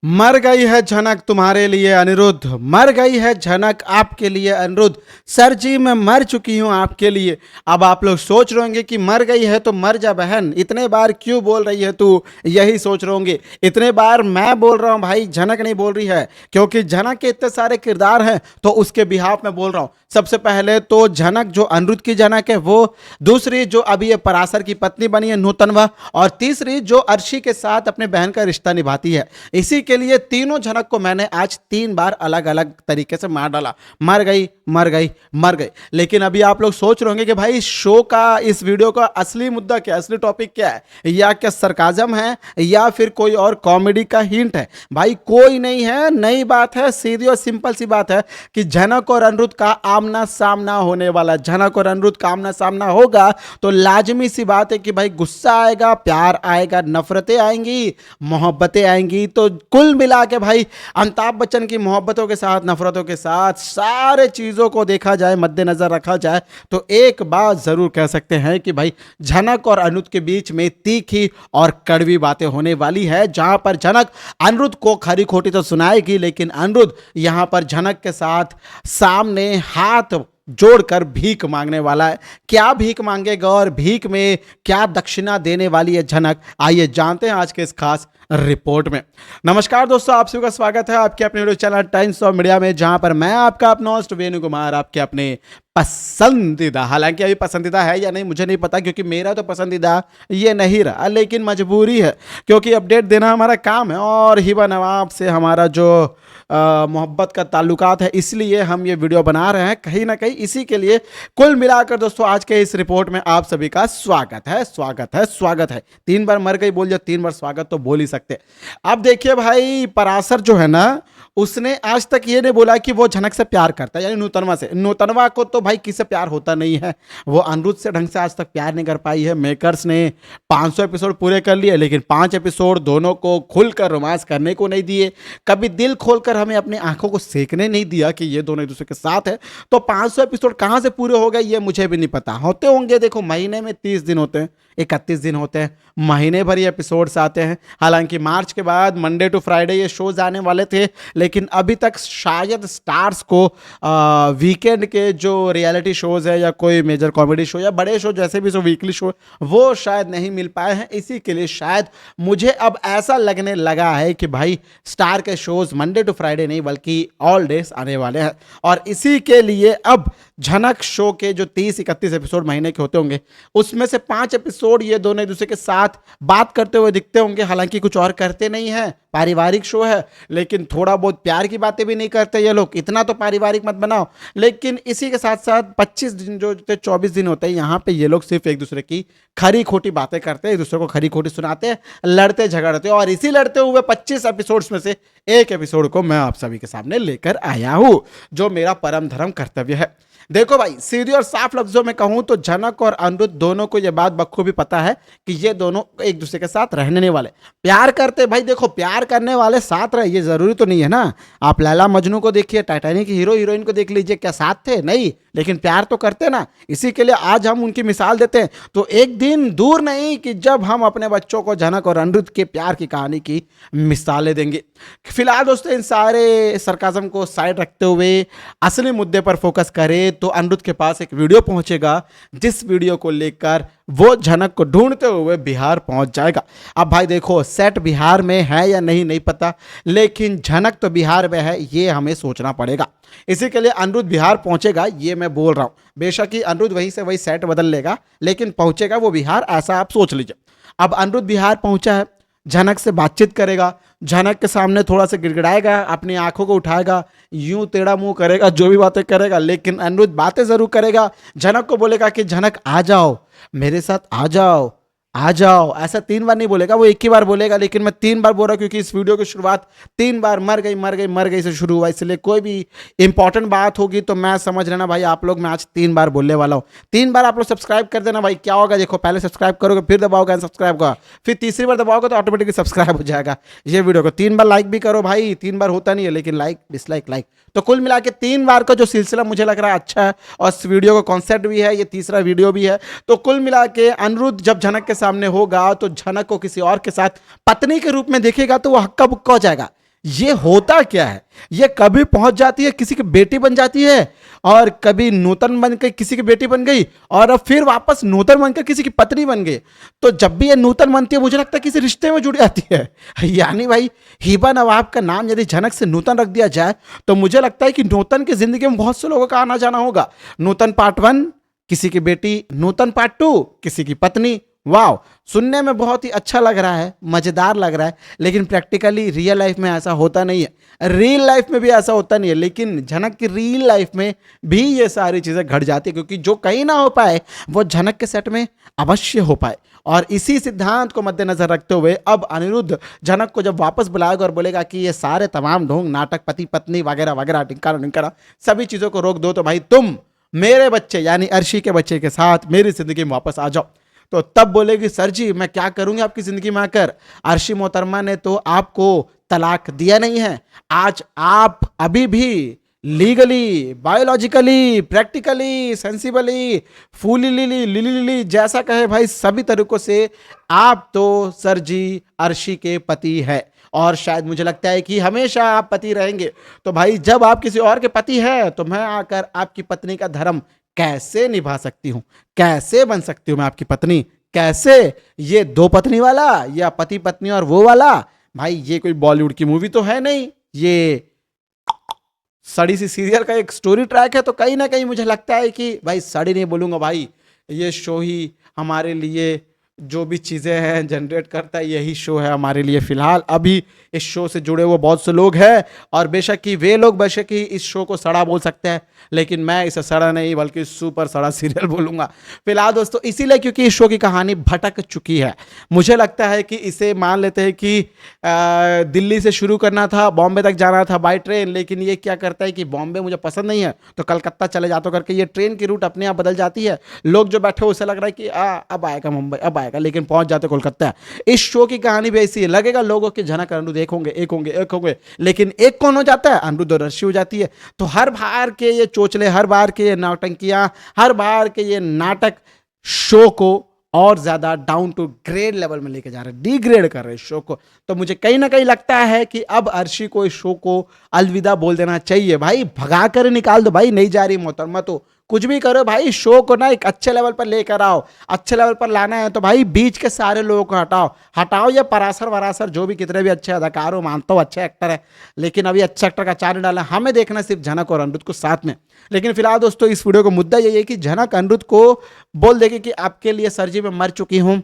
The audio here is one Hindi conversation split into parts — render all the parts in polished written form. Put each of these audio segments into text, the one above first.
मर गई है झनक तुम्हारे लिए अनिरुद्ध, मर गई है झनक आपके लिए अनिरुद्ध। सर जी मैं मर चुकी हूं आपके लिए। अब आप लोग सोच रहे होंगे कि मर गई है तो मर जा बहन, इतने बार क्यों बोल रही है तू, यही सोच रहे होंगे। इतने बार मैं बोल रहा हूं भाई, झनक नहीं बोल रही है, क्योंकि झनक के इतने सारे किरदार हैं तो उसके बिहाफ में बोल रहा हूं। सबसे पहले तो झनक जो अनिरुद्ध की झनक है वो, दूसरी जो अभी ये पराशर की पत्नी बनी है नूतनवा, और तीसरी जो अर्शी के साथ अपने बहन का रिश्ता निभाती है। इसी के लिए तीनों झनक को मैंने आज 3 बार अलग अलग तरीके से मार डाला। मर गई मर गई मर गई। लेकिन अभी आप लोग सोच रहे होंगे कि भाई शो का, इस वीडियो का असली मुद्दा क्या है, असली टॉपिक क्या है, या क्या सरकाजम है या फिर कोई और कॉमेडी का हिंट है। भाई कोई नहीं है, नई बात है, सीधी और सिंपल सी बात है कि झनक और अनिरुद्ध का आमना सामना होने वाला। झनक और अनिरुद्ध का आमना सामना होगा तो लाजमी सी बात है कि भाई गुस्सा आएगा, प्यार आएगा, नफरतें आएंगी, मोहब्बतें आएंगी। तो कुल मिला के भाई अमिताभ बच्चन की मोहब्बतों के साथ, नफरतों के साथ, सारे चीजों को देखा जाए, मद्देनजर रखा जाए तो एक बात जरूर कह सकते हैं कि भाई झनक और अनिरुद्ध के बीच में तीखी और कड़वी बातें होने वाली है। जहां पर झनक अनिरुद्ध को खरी खोटी तो सुनाएगी, लेकिन अनिरुद्ध यहां पर झनक के साथ सामने हाथ जोड़कर भीख मांगने वाला है। क्या भीख मांगेगा और भीख में क्या दक्षिणा देने वाली है झनक, आइए जानते हैं आज के इस खास रिपोर्ट में। नमस्कार दोस्तों, आप सभी का स्वागत है आपके अपने YouTube channel times of media में, जहां पर मैं आपका अपना होस्ट वेणु कुमार, आपके अपने पसंदीदा, हालांकि अभी पसंदीदा है या नहीं मुझे नहीं पता, क्योंकि मेरा तो पसंदीदा ये नहीं रहा, लेकिन मजबूरी है क्योंकि अपडेट देना हमारा काम है और हिबा नवाब से हमारा जो मोहब्बत का ताल्लुकात है, इसलिए हम ये वीडियो बना रहे हैं कहीं ना कहीं इसी के लिए। कुल मिलाकर दोस्तों आज के इस रिपोर्ट में आप सभी का स्वागत है, स्वागत है, स्वागत है। 3 बार मर गई बोल, 3 बार स्वागत तो बोल ही सकते। अब देखिए भाई, पराशर जो है ना, उसने आज तक ये नहीं बोला कि वो झनक से प्यार करता है, यानी नूतनवा से। नूतनवा को तो भाई किससे प्यार होता नहीं है, वो अनिरुद्ध से ढंग से आज तक प्यार नहीं कर पाई है। मेकर्स ने 500 एपिसोड पूरे कर लिए, लेकिन 5 एपिसोड दोनों को खुलकर रोमांस करने को नहीं दिए, कभी दिल खोलकर हमें अपनी आंखों को सेकने नहीं दिया कि ये दोनों एक दूसरे के साथ है। तो 500 एपिसोड कहां से पूरे हो गए ये मुझे भी नहीं पता। होते होंगे, देखो महीने में 30 दिन होते हैं, 31 दिन होते हैं, महीने भर ये एपिसोड्स आते हैं। हालांकि मार्च के बाद मंडे टू फ्राइडे ये शोज आने वाले थे, लेकिन अभी तक शायद स्टार्स को वीकेंड के जो रियलिटी शोज है या कोई मेजर कॉमेडी शो या बड़े शो जैसे भी, वीकली शो, वो शायद नहीं मिल पाए हैं। इसी के लिए शायद मुझे अब ऐसा लगने लगा है कि भाई स्टार के शोज मंडे टू फ्राइडे नहीं बल्कि ऑल डेज आने वाले हैं। और इसी के लिए अब झनक शो के जो 30-31 एपिसोड महीने के होते होंगे, उसमें से 5 एपिसोड ये दोनों एक दूसरे के साथ बात करते हुए दिखते होंगे। हालांकि कुछ और करते नहीं है, पारिवारिक शो है, लेकिन थोड़ा बहुत प्यार की बातें भी नहीं करते ये लोग, इतना तो पारिवारिक मत बनाओ। लेकिन इसी के साथ साथ 25 दिन जो 24 दिन होते हैं, यहाँ पे ये लोग सिर्फ एक दूसरे की खरी खोटी बातें करते हैं, एक दूसरे को खरी खोटी सुनाते हैं, लड़ते झगड़ते हैं। और इसी लड़ते हुए 25 एपिसोड्स में से एक एपिसोड को मैं आप सभी के सामने लेकर आया हूं, जो मेरा परम धर्म कर्तव्य है। देखो भाई, सीधी और साफ लफ्जों में कहूं तो झनक और अनिरुद्ध दोनों को यह बात बखूबी पता है कि ये दोनों एक दूसरे के साथ रहने वाले, प्यार करते। भाई देखो, प्यार करने वाले साथ रहे, ये जरूरी तो नहीं है ना। आप लैला मजनू को देखिए, टाइटैनिक की हीरो हीरोइन को देख लीजिए, क्या साथ थे? नहीं, लेकिन प्यार तो करते ना। इसी के लिए आज हम उनकी मिसाल देते हैं। तो एक दिन दूर नहीं कि जब हम अपने बच्चों को झनक और अनिरुद्ध के प्यार की कहानी की मिसालें देंगे। फिलहाल दोस्तों, इन सारे सरकाजम को साइड रखते हुए असली मुद्दे पर फोकस करें तो अनिरुद्ध के पास एक वीडियो पहुंचेगा, जिस वीडियो को लेकर वो झनक को ढूंढते हुए बिहार पहुंच जाएगा। अब भाई देखो, सेट बिहार में है या नहीं नहीं पता, लेकिन झनक तो बिहार में है, ये हमें सोचना पड़ेगा। इसी के लिए अनिरुद्ध बिहार पहुंचेगा, ये मैं बोल रहा हूं। बेशक ही अनिरुद्ध वहीं से वही सेट बदल लेगा, लेकिन पहुंचेगा वो बिहार, ऐसा आप सोच लीजिए। अब अनिरुद्ध बिहार पहुंचा है, झनक से बातचीत करेगा, झनक के सामने थोड़ा सा गिड़गिड़ाएगा, अपनी आंखों को उठाएगा, यूं टेढ़ा मुंह करेगा, जो भी बातें करेगा, लेकिन अनिरुद्ध बातें जरूर करेगा। झनक को बोलेगा कि झनक आ जाओ, मेरे साथ आ जाओ, आ जाओ। ऐसा 3 बार नहीं बोलेगा, वो एक ही बार बोलेगा, लेकिन मैं 3 बार बोल रहा हूं क्योंकि इस वीडियो की शुरुआत 3 बार मर गई मर गई मर गई से शुरू हुआ, इसलिए कोई भी इंपॉर्टेंट बात होगी तो मैं समझ लेना भाई आप लोग, मैं आज 3 बार बोलने वाला हूं। 3 बार आप लोग सब्सक्राइब कर देना भाई। क्या होगा देखो, पहले सब्सक्राइब करोगे, फिर दबाओगे सब्सक्राइब का, फिर तीसरी बार दबाओगे तो ऑटोमेटिकली सब्सक्राइब हो जाएगा ये वीडियो को। 3 बार लाइक भी करो भाई, 3 बार होता नहीं है, लेकिन लाइक डिसलाइक लाइक, तो कुल मिला के 3 बार का जो सिलसिला मुझे लग रहा है अच्छा है, और इस वीडियो का कॉन्सेप्ट भी है, ये तीसरा वीडियो भी है। तो कुल मिला के अनिरुद्ध जब झनक के सामने होगा तो झनक को किसी और के साथ पत्नी के रूप में देखेगा तो वो हक्का बुक्का हो जाएगा। ये होता क्या है? ये कभी पहुंच जाती है किसी की बेटी बन जाती है, और कभी नूतन बनकर किसी की बेटी बन गई, और अब फिर वापस नूतन बनकर किसी की पत्नी बन गई। तो जब भी ये नूतन बनती है मुझे लगता है किसी रिश्ते में जुड़ जाती है। यानी भाई हिबा नवाब का नाम यदि झनक से नूतन रख दिया जाए तो मुझे लगता है कि नूतन की जिंदगी में बहुत से लोगों का आना जाना होगा। नूतन पार्ट 1 किसी की बेटी, नूतन पार्ट 2 किसी की पत्नी। वाह, सुनने में बहुत ही अच्छा लग रहा है, मजेदार लग रहा है, लेकिन प्रैक्टिकली रियल लाइफ में ऐसा होता नहीं है। रियल लाइफ में भी ऐसा होता नहीं है, लेकिन झनक की रियल लाइफ में भी ये सारी चीजें घट जाती है, क्योंकि जो कहीं ना हो पाए वो झनक के सेट में अवश्य हो पाए। और इसी सिद्धांत को मद्देनजर रखते हुए अब अनिरुद्ध झनक को जब वापस बुलाएगा और बोलेगा कि ये सारे तमाम ढोंग नाटक, पति पत्नी वगैरह वगैरह टिंकारा टिंकारा सभी चीजों को रोक दो, तो भाई तुम मेरे बच्चे यानी अर्शी के बच्चे के साथ मेरी जिंदगी में वापस आ जाओ। तो तब बोलेगी सर जी मैं क्या करूंगी आपकी जिंदगी में आकर, अर्शी मोहतरमा ने तो आपको तलाक दिया नहीं है, आज आप अभी भी लीगली, बायोलॉजिकली, प्रैक्टिकली, सेंसिबली, फूली लिली लिली लिली जैसा कहे भाई सभी तरीकों से आप तो सर जी अर्शी के पति है, और शायद मुझे लगता है कि हमेशा आप पति रहेंगे। तो भाई जब आप किसी और के पति है तो मैं आकर आपकी पत्नी का धर्म कैसे निभा सकती हूं, कैसे बन सकती हूं मैं आपकी पत्नी, कैसे? ये 2 पत्नी वाला या पति पत्नी और वो वाला, भाई ये कोई बॉलीवुड की मूवी तो है नहीं, ये सड़ी सी सीरियल का एक स्टोरी ट्रैक है। तो कहीं ना कहीं मुझे लगता है कि भाई सड़ी नहीं बोलूंगा भाई, ये शो ही हमारे लिए जो भी चीज़ें हैं जनरेट करता है, यही शो है हमारे लिए फिलहाल। अभी इस शो से जुड़े हुए बहुत से लोग हैं, और बेशक ही वे लोग बेशक ही इस शो को सड़ा बोल सकते हैं, लेकिन मैं इसे सड़ा नहीं बल्कि सुपर सड़ा सीरियल बोलूंगा फिलहाल दोस्तों, इसीलिए क्योंकि इस शो की कहानी भटक चुकी है। मुझे लगता है कि इसे मान लेते हैं कि दिल्ली से शुरू करना था, बॉम्बे तक जाना था बाय ट्रेन, लेकिन ये क्या करता है कि बॉम्बे मुझे पसंद नहीं है तो कलकत्ता चले जाता करके ये ट्रेन की रूट अपने आप बदल जाती है। लोग जो बैठे उसे लग रहा है कि अब आएगा मुंबई, अब आएगा, लेकिन पहुंच जाते कोलकाता। इस शो की कहानी भी ऐसी है, लगेगा लोगों के झनक अनिरुद्ध एक होंगे एक होंगे एक होंगे, लेकिन एक कौन हो जाता है? अनिरुद्ध और अर्शी हो जाती है। तो हर बार के ये चोचले, हर बार के ये नौटंकियां, हर बार के ये नाटक शो को और ज्यादा डाउन टू ग्रेड लेवल में लेके जा रहे हैं, डिग्रेड कर रहे हैं शो को। तो मुझे कहीं ना कहीं लगता है कि अब अर्शी को इस शो को अलविदा बोल देना चाहिए। भाई भगा कर निकाल दो भाई, नहीं जा रही मोहतरमा तो कुछ भी करो भाई, शो को ना एक अच्छे लेवल पर लेकर आओ। अच्छे लेवल पर लाना है तो भाई बीच के सारे लोगों को हटाओ या परासर वरासर जो भी कितने भी अच्छे अदाकार हो, मानता हूँ अच्छे एक्टर है, लेकिन अभी अच्छे एक्टर का चार्ज डाला, हमें देखना सिर्फ झनक और अनिरुद्ध को साथ में। लेकिन फिलहाल दोस्तों इस वीडियो का मुद्दा यही है कि झनक अनिरुद्ध को बोल देगी कि आपके लिए सर जी मैं मर चुकी हूं,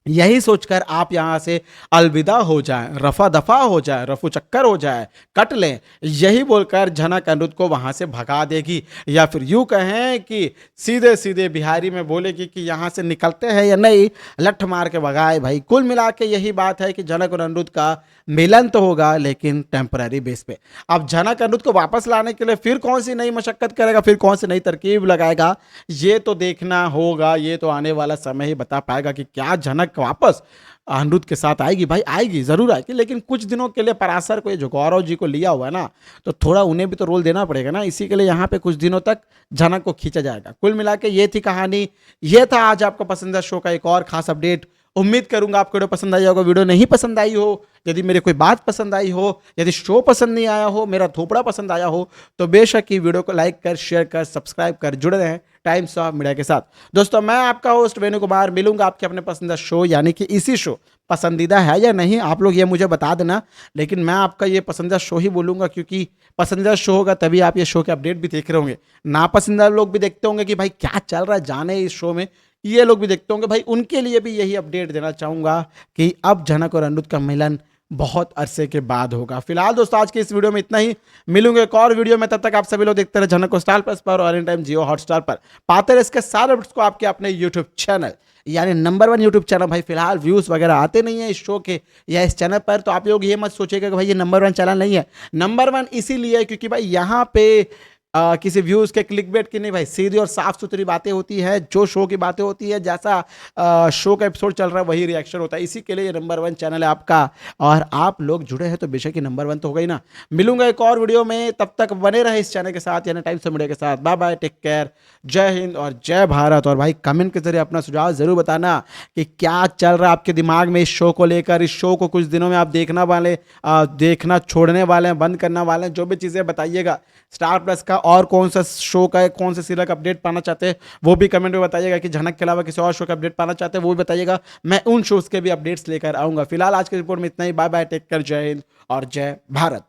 यही सोचकर आप यहां से अलविदा हो जाए, रफा दफा हो जाए, रफू चक्कर हो जाए, कट लें, यही बोलकर झनक अनिरुद्ध को वहां से भगा देगी। या फिर यूं कहें कि सीधे सीधे बिहारी में बोलेगी कि यहां से निकलते हैं या नहीं, लठ मार के भगाए। भाई कुल मिला के यही बात है कि झनक और अनिरुद्ध का मिलन तो होगा लेकिन टेम्पररी बेस पे। अब झनक अनिरुद्ध को वापस लाने के लिए फिर कौन सी नई मशक्कत करेगा, फिर कौन सी नई तरकीब लगाएगा, ये तो देखना होगा, ये तो आने वाला समय ही बता पाएगा कि क्या झनक वापस अनिरुद्ध के साथ आएगी। भाई आएगी, जरूर आएगी, लेकिन कुछ दिनों के लिए पराशर को, ये जो गौरव जी को लिया हुआ है ना, तो थोड़ा उन्हें भी तो रोल देना पड़ेगा ना, इसी के लिए यहाँ पे कुछ दिनों तक झनक को खींचा जाएगा। कुल मिला के ये थी कहानी, ये था आज आपका पसंदीदा शो का एक और खास अपडेट। उम्मीद करूंगा आपको वीडियो पसंद आई होगा। वीडियो नहीं पसंद आई हो, यदि मेरी कोई बात पसंद आई हो, यदि शो पसंद नहीं आया हो, मेरा थोपड़ा पसंद आया हो, तो बेशक ही वीडियो को लाइक कर, शेयर कर, सब्सक्राइब कर, जुड़े रहें टाइम्स ऑफ मीडिया के साथ। दोस्तों मैं आपका होस्ट वेणु कुमार मिलूंगा आपके अपने पसंदीदा शो यानी कि इसी शो, पसंदीदा है या नहीं आप लोग ये मुझे बता देना, लेकिन मैं आपका ये पसंदीदा शो ही बोलूंगा, क्योंकि पसंदीदा शो होगा तभी आप ये शो के अपडेट भी देख रहे होंगे। नापसंदीदा लोग भी देखते होंगे कि भाई क्या चल रहा है जाने इस शो में, ये लोग भी देखते होंगे, भाई उनके लिए भी यही अपडेट देना चाहूंगा कि अब झनक और अनिरुद्ध का मिलन बहुत अरसे के बाद होगा। फिलहाल दोस्तों आज के इस वीडियो में इतना ही, मिलूंगे एक और वीडियो में, तब तक आप सभी लोग देखते रहे झनक को स्टार प्लस पर और एनी टाइम जियो हॉटस्टार पर, पाते रहे इसके सारे अपडेट्स को आपके अपने यूट्यूब चैनल यानी नंबर 1 यूट्यूब चैनल। भाई फिलहाल व्यूज वगैरह आते नहीं है इस शो के या इस चैनल पर, तो आप लोग ये मत सोचिएगा कि भाई ये नंबर 1 चैनल नहीं है। नंबर 1 इसीलिए क्योंकि भाई यहाँ पे किसी व्यूज के क्लिक बेट की नहीं भाई, सीधी और साफ सुथरी बातें होती है, जो शो की बातें होती है, जैसा शो का एपिसोड चल रहा है वही रिएक्शन होता है। इसी के लिए ये नंबर 1 चैनल है आपका, और आप लोग जुड़े हैं तो बेशक ही नंबर 1 तो हो गई ना। मिलूंगा एक और वीडियो में, तब तक बने रहे इस चैनल के साथ यानी टाइम्स ऑफ मीडिया के साथ। बाय बाय, टेक केयर, जय हिंद और जय भारत। और भाई कमेंट के जरिए अपना सुझाव जरूर बताना कि क्या चल रहा है आपके दिमाग में इस शो को लेकर। इस शो को कुछ दिनों में आप देखना छोड़ने वाले हैं, बंद करने वाले हैं, जो भी चीज़ें बताइएगा। स्टार प्लस का और कौन सा शो का है, कौन से सीरियल का अपडेट पाना चाहते हैं वो भी कमेंट में बताइएगा, कि झनक के अलावा किसी और शो का अपडेट पाना चाहते हैं वो भी बताइएगा। मैं उन शोज के भी अपडेट्स लेकर आऊंगा। फिलहाल आज की रिपोर्ट में इतना ही। बाय बाय, टेक केयर, जय हिंद और जय भारत।